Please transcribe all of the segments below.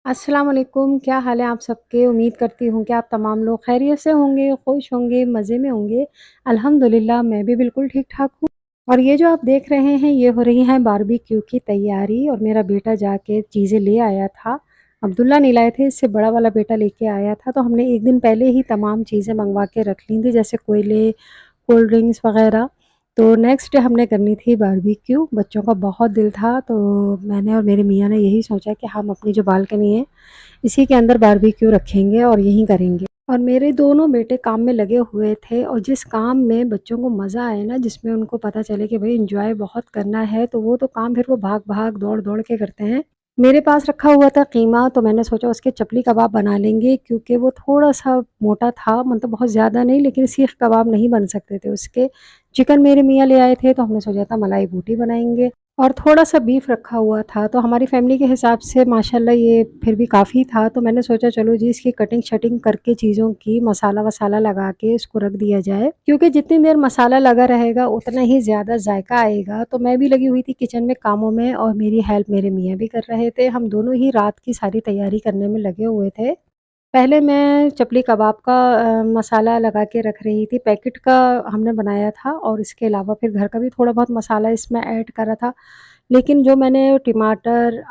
अस्सलाम वालेकुम, क्या हाल है आप सबके? उम्मीद करती हूँ कि आप तमाम लोग खैरियत से होंगे, खुश होंगे, मज़े में होंगे। अल्हम्दुलिल्लाह मैं भी बिल्कुल ठीक-ठाक हूँ। और ये जो आप देख रहे हैं, ये हो रही है बारबेक्यू की तैयारी और मेरा बेटा जाके चीज़ें ले आया था। अब्दुल्ला नहीं लाए थे, इससे बड़ा वाला बेटा लेके आया था, तो हमने 1 दिन पहले ही तमाम चीज़ें मँगवा के रख ली थी, जैसे कोयले, कोल्ड ड्रिंक्स वग़ैरह। तो नेक्स्ट डे हमने करनी थी बारबेक्यू, बच्चों का बहुत दिल था, तो मैंने और मेरे मियाँ ने यही सोचा कि हम अपनी जो बालकनी है इसी के अंदर बारबेक्यू रखेंगे और यहीं करेंगे। और मेरे दोनों बेटे काम में लगे हुए थे और जिस काम में बच्चों को मज़ा आए ना, जिसमें उनको पता चले कि भई एन्जॉय बहुत करना है, तो वो तो काम फिर वो भाग-भाग, दौड़-दौड़ के करते हैं। मेरे पास रखा हुआ था कीमा, तो मैंने सोचा उसके चपली कबाब बना लेंगे क्योंकि वो थोड़ा-सा मोटा था, मतलब बहुत ज़्यादा नहीं, लेकिन सीख कबाब नहीं बन सकते थे उसके। चिकन मेरे मियाँ ले आए थे, तो हमने सोचा था मलाई बोटी बनाएँगे। और थोड़ा-सा बीफ रखा हुआ था, तो हमारी फ़ैमिली के हिसाब से माशाल्लाह ये फिर भी काफ़ी था, तो मैंने सोचा चलो जी इसकी कटिंग-शटिंग करके चीज़ों की मसाला-वसाला लगा के इसको रख दिया जाए, क्योंकि जितनी देर मसाला लगा रहेगा उतना ही ज़्यादा जायका आएगा। तो मैं भी लगी हुई थी किचन में कामों में और मेरी हेल्प मेरे मियाँ भी कर रहे थे। हम दोनों ही रात की सारी तैयारी करने में लगे हुए थे। पहले मैं चपली कबाब का मसाला लगा के रख रही थी, पैकेट का हमने बनाया था और इसके अलावा फिर घर का भी थोड़ा बहुत मसाला इसमें ऐड करा था। लेकिन जो मैंने टमाटर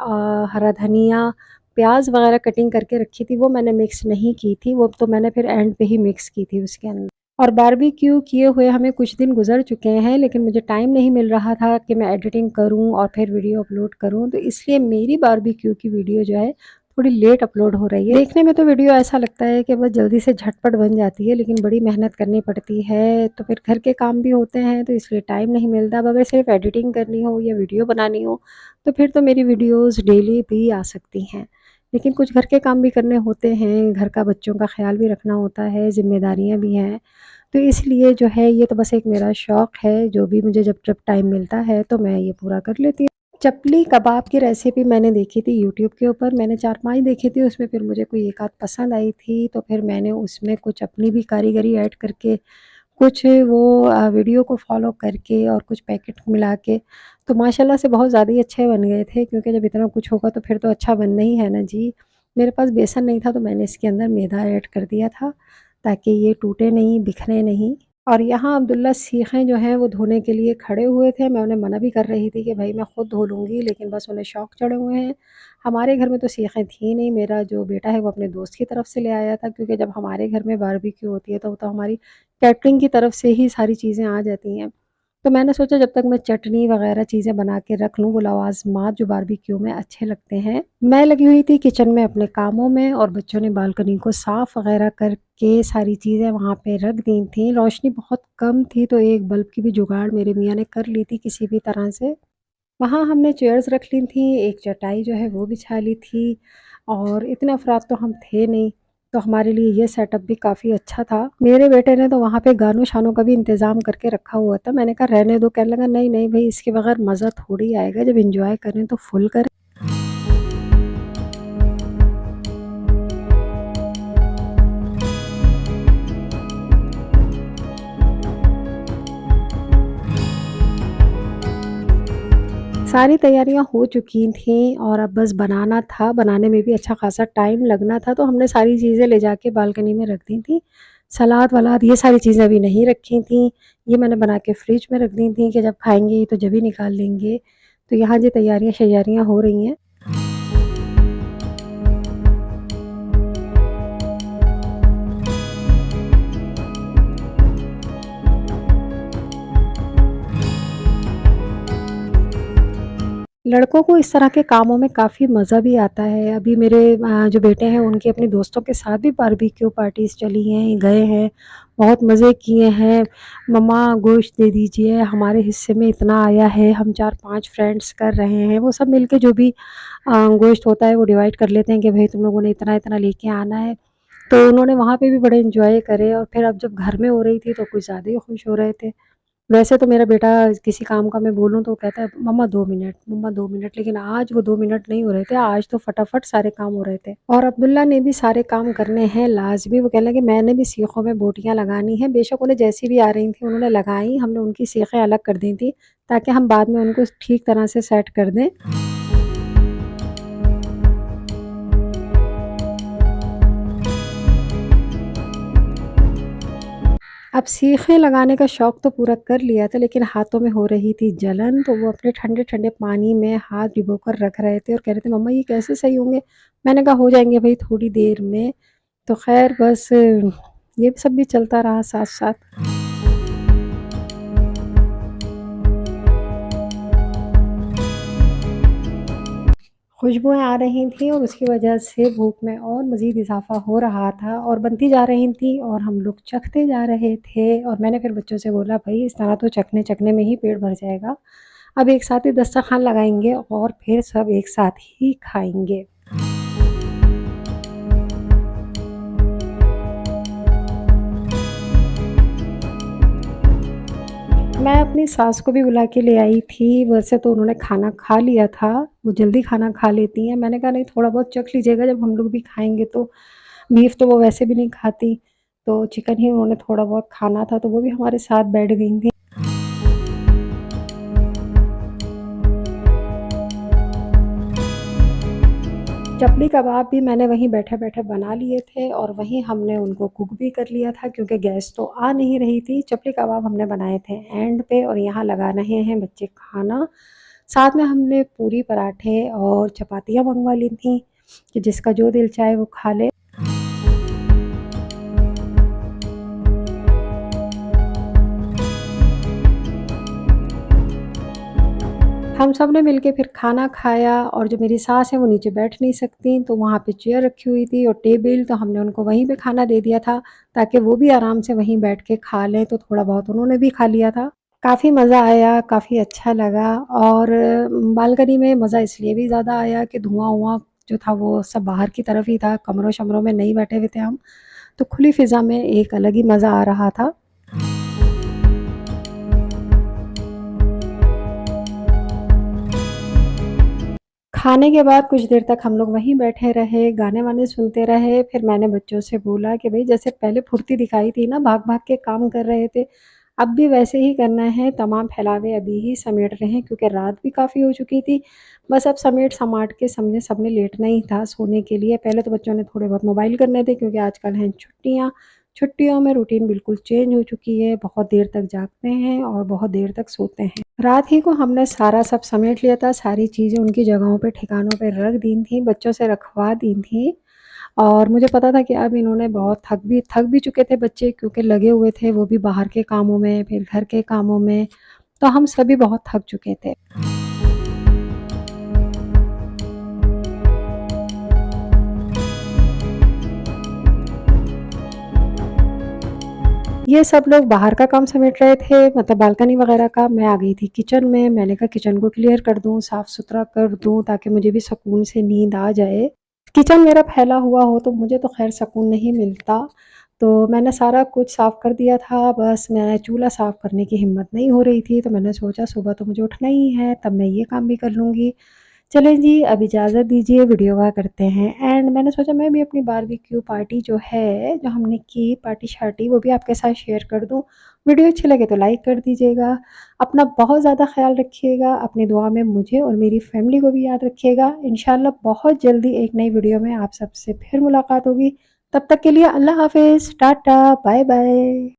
हरा धनिया, प्याज़ वग़ैरह कटिंग करके रखी थी, वो मैंने मिक्स नहीं की थी, वो तो मैंने फिर एंड पे ही मिक्स की थी उसके अंदर। और बारबेक्यू किए हुए हमें कुछ दिन गुज़र चुके हैं, लेकिन मुझे टाइम नहीं मिल रहा था कि मैं एडिटिंग करूँ और फिर वीडियो अपलोड करूँ, तो इसलिए मेरी बारबेक्यू की वीडियो जो है थोड़ी लेट अपलोड हो रही है। देखने में तो वीडियो ऐसा लगता है कि बस जल्दी से झटपट बन जाती है, लेकिन बड़ी मेहनत करनी पड़ती है, तो फिर घर के काम भी होते हैं, तो इसलिए टाइम नहीं मिलता। अब अगर सिर्फ़ एडिटिंग करनी हो या वीडियो बनानी हो, तो फिर तो मेरी वीडियोज़ डेली भी आ सकती हैं। लेकिन कुछ घर के काम भी करने होते हैं, घर का बच्चों का ख़्याल भी रखना होता है, ज़िम्मेदारियाँ भी हैं, तो इसलिए जो है ये तो बस एक मेरा शौक है, जो भी मुझे जब जब टाइम मिलता है, तो मैं ये पूरा कर लेती हूँ। चपली कबाब की रेसिपी मैंने देखी थी यूट्यूब के ऊपर, मैंने 4-5 देखी थी, उसमें फिर मुझे कोई एक आध पसंद आई थी, तो फिर मैंने उसमें कुछ अपनी भी कारीगरी ऐड करके, कुछ वो वीडियो को फ़ॉलो करके और कुछ पैकेट मिला के, तो माशाल्लाह से बहुत ज़्यादा ही अच्छे बन गए थे, क्योंकि जब इतना कुछ होगा तो फिर तो अच्छा बनना ही है ना जी। मेरे पास बेसन नहीं था, तो मैंने इसके अंदर मैदा ऐड कर दिया था, ताकि ये टूटे नहीं, बिखरे नहीं। और यहाँ अब्दुल्ला सीखें जो हैं वो धोने के लिए खड़े हुए थे, मैं उन्हें मना भी कर रही थी कि भई मैं खुद धो लूँगी, लेकिन बस उन्हें शौक चढ़े हुए हैं। हमारे घर में तो सीखें थी नहीं, मेरा जो बेटा है वो अपने दोस्त की तरफ से ले आया था, क्योंकि जब हमारे घर में बारबेक्यू होती है तो वो तो हमारी कैटरिंग की तरफ से ही सारी चीज़ें आ जाती हैं। तो मैंने सोचा जब तक मैं चटनी वग़ैरह चीज़ें बना के रख लूँ, वो लवाज़मात जो बारबेक्यू में अच्छे लगते हैं। मैं लगी हुई थी किचन में अपने कामों में और बच्चों ने बालकनी को साफ़ वग़ैरह करके सारी चीज़ें वहाँ पे रख दी थी। रोशनी बहुत कम थी, तो एक बल्ब की भी जुगाड़ मेरे मियाँ ने कर ली थी किसी भी तरह से। वहाँ हमने चेयर्स रख ली थी, एक चटाई जो है वो बिछा ली थी और इतने अफ़राद तो हम थे नहीं, तो हमारे लिए ये सेटअप भी काफ़ी अच्छा था। मेरे बेटे ने तो वहाँ पे गानों-शानों का भी इंतज़ाम करके रखा हुआ था। मैंने कहा रहने दो, कहने लगा नहीं, नहीं भई इसके बगैर मज़ा थोड़ी आएगा, जब एन्जॉय करें तो फुल करें। सारी तैयारियाँ हो चुकी थीं और अब बस बनाना था, बनाने में भी अच्छा ख़ासा टाइम लगना था, तो हमने सारी चीज़ें ले जाके बालकनी में रख दी थी। सलाद-वलाद ये सारी चीज़ें अभी नहीं रखी थीं, ये मैंने बना के फ्रिज में रख दी थी कि जब खाएँगे तो जब ही निकाल लेंगे। तो यहाँ जी तैयारियाँ-शैयारियाँ हो रही हैं। लड़कों को इस तरह के कामों में काफ़ी मज़ा भी आता है। अभी मेरे जो बेटे हैं उनके अपने दोस्तों के साथ भी बारबेक्यू पार्टीज़ चली हैं, गए हैं, बहुत मज़े किए हैं। मम्मा गोश्त दे दीजिए, हमारे हिस्से में इतना आया है, हम 4-5 फ्रेंड्स कर रहे हैं। वो सब मिलके जो भी गोश्त होता है वो डिवाइड कर लेते हैं कि भई तुम लोगों ने इतना-इतना लेके आना है। तो उन्होंने वहाँ पे भी बड़े एन्जॉय करे और फिर अब जब घर में हो रही थी तो कुछ ज़्यादा ही खुश हो रहे थे। वैसे तो मेरा बेटा किसी काम का मैं बोलूँ तो कहता है मम्मा 2 मिनट, लेकिन आज वो 2 मिनट नहीं हो रहे थे, आज तो फटाफट सारे काम हो रहे थे। और अब्दुल्ला ने भी सारे काम करने हैं लाज़मी, वो कहने लगे मैंने भी सीखों में बोटियाँ लगानी हैं, बेशक उन्हें जैसी भी आ रही थी उन्होंने लगाई, हमने उनकी सीखें अलग कर दी थी, ताकि हम बाद में उनको ठीक तरह से सेट कर दें। सीखे लगाने का शौक तो पूरा कर लिया था, लेकिन हाथों में हो रही थी जलन, तो वो अपने ठंडे-ठंडे पानी में हाथ डुबोकर रख रहे थे और कह रहे थे, "मम्मा ये कैसे सही होंगे?" मैंने कहा, "हो जाएँगे भई थोड़ी देर में।" तो ख़ैर बस ये सब भी चलता रहा साथ-साथ। खुशबुएँ आ रही थी और उसकी वजह से भूख में और मज़ीद इज़ाफ़ा हो रहा था और बनती जा रही थी और हम लोग चखते जा रहे थे और मैंने फिर बच्चों से बोला, "भई इस तरह तो चखने-चखने में ही पेट भर जाएगा। अब एक साथ ही दस्तरख़्वान लगाएँगे और फिर सब एक साथ ही खाएँगे।" मैं अपनी सास को भी बुला के ले आई थी, वैसे तो उन्होंने खाना खा लिया था, वो जल्दी खाना खा लेती हैं। मैंने कहा नहीं थोड़ा बहुत चख लीजिएगा जब हम लोग भी खाएँगे तो, बीफ तो वो वैसे भी नहीं खाती, तो चिकन ही उन्होंने थोड़ा बहुत खाना था तो वो भी हमारे साथ बैठ गई थीं। चपली कबाब भी मैंने वहीं बैठे-बैठे बना लिए थे और वहीं हमने उनको कुक भी कर लिया था क्योंकि गैस तो आ नहीं रही थी। चपली कबाब हमने बनाए थे एंड पे और यहाँ लगा रहे हैं बच्चे खाना। साथ में हमने पूरी पराठे और चपातियाँ मँगवा ली थीं कि जिसका जो दिल चाहे वो खा ले। हम सब ने मिलके फिर खाना खाया और जो मेरी सास हैं वो नीचे बैठ नहीं सकतीं, तो वहाँ पे चेयर रखी हुई थी और टेबल तो हमने उनको वहीं पे खाना दे दिया था, ताकि वो भी आराम से वहीं बैठ के खा लें, तो थोड़ा बहुत उन्होंने भी खा लिया था। काफ़ी मज़ा आया, काफ़ी अच्छा लगा और बालकनी में मज़ा इसलिए भी ज़्यादा आया कि धुआँ-वुआँ जो था वो सब बाहर की तरफ ही था, कमरों-शमरों में नहीं बैठे हुए थे हम, तो खुली फ़िज़ा में एक अलग ही मज़ा आ रहा था। खाने के बाद कुछ देर तक हम लोग वहीं बैठे रहे, गाने-वाने सुनते रहे, फिर मैंने बच्चों से बोला कि भई जैसे पहले फुर्ती दिखाई थी ना, भाग-भाग के काम कर रहे थे, अब भी वैसे ही करना है, तमाम फैलावे अभी ही समेट रहे हैं क्योंकि रात भी काफ़ी हो चुकी थी। बस अब समेट-समाट के समझे सबने लेटना ही था सोने के लिए। पहले तो बच्चों ने थोड़े बहुत मोबाइल करने थे क्योंकि आजकल हैं छुट्टियाँ। छुट्टियों में रूटीन बिल्कुल चेंज हो चुकी है, बहुत देर तक जागते हैं और बहुत देर तक सोते हैं। रात ही को हमने सारा सब समेट लिया था, सारी चीज़ें उनकी जगहों पे ठिकानों पे रख दी थी, बच्चों से रखवा दी थी और मुझे पता था कि अब इन्होंने बहुत थक भी चुके थे बच्चे क्योंकि लगे हुए थे वो भी बाहर के कामों में, फिर घर के कामों में, तो हम सभी बहुत थक चुके थे। ये सब लोग बाहर का काम समेट रहे थे मतलब बालकनी वगैरह का, मैं आ गई थी किचन में, मैंने कहा किचन को क्लियर कर दूँ, साफ-सुथरा कर दूँ ताकि मुझे भी सुकून से नींद आ जाए। किचन मेरा फैला हुआ हो तो मुझे तो ख़ैर सुकून नहीं मिलता, तो मैंने सारा कुछ साफ़ कर दिया था, बस मैं चूल्हा साफ़ करने की हिम्मत नहीं हो रही थी, तो मैंने सोचा सुबह तो मुझे उठना ही है, तब मैं ये काम भी कर लूँगी। चलें जी, अब इजाज़त दीजिए वीडियो का करते हैं एंड मैंने सोचा मैं भी अपनी बारबेक्यू पार्टी जो है, जो हमने की पार्टी-शार्टी वो भी आपके साथ शेयर कर दूँ। वीडियो अच्छी लगे तो लाइक कर दीजिएगा। अपना बहुत ज़्यादा ख़्याल रखिएगा, अपनी दुआ में मुझे और मेरी फ़ैमिली को भी याद रखिएगा। इंशाअल्लाह बहुत जल्दी एक नई वीडियो में आप सबसे फिर मुलाकात होगी। तब तक के लिए अल्लाह हाफ़िज़, टाटा, बाय-बाय।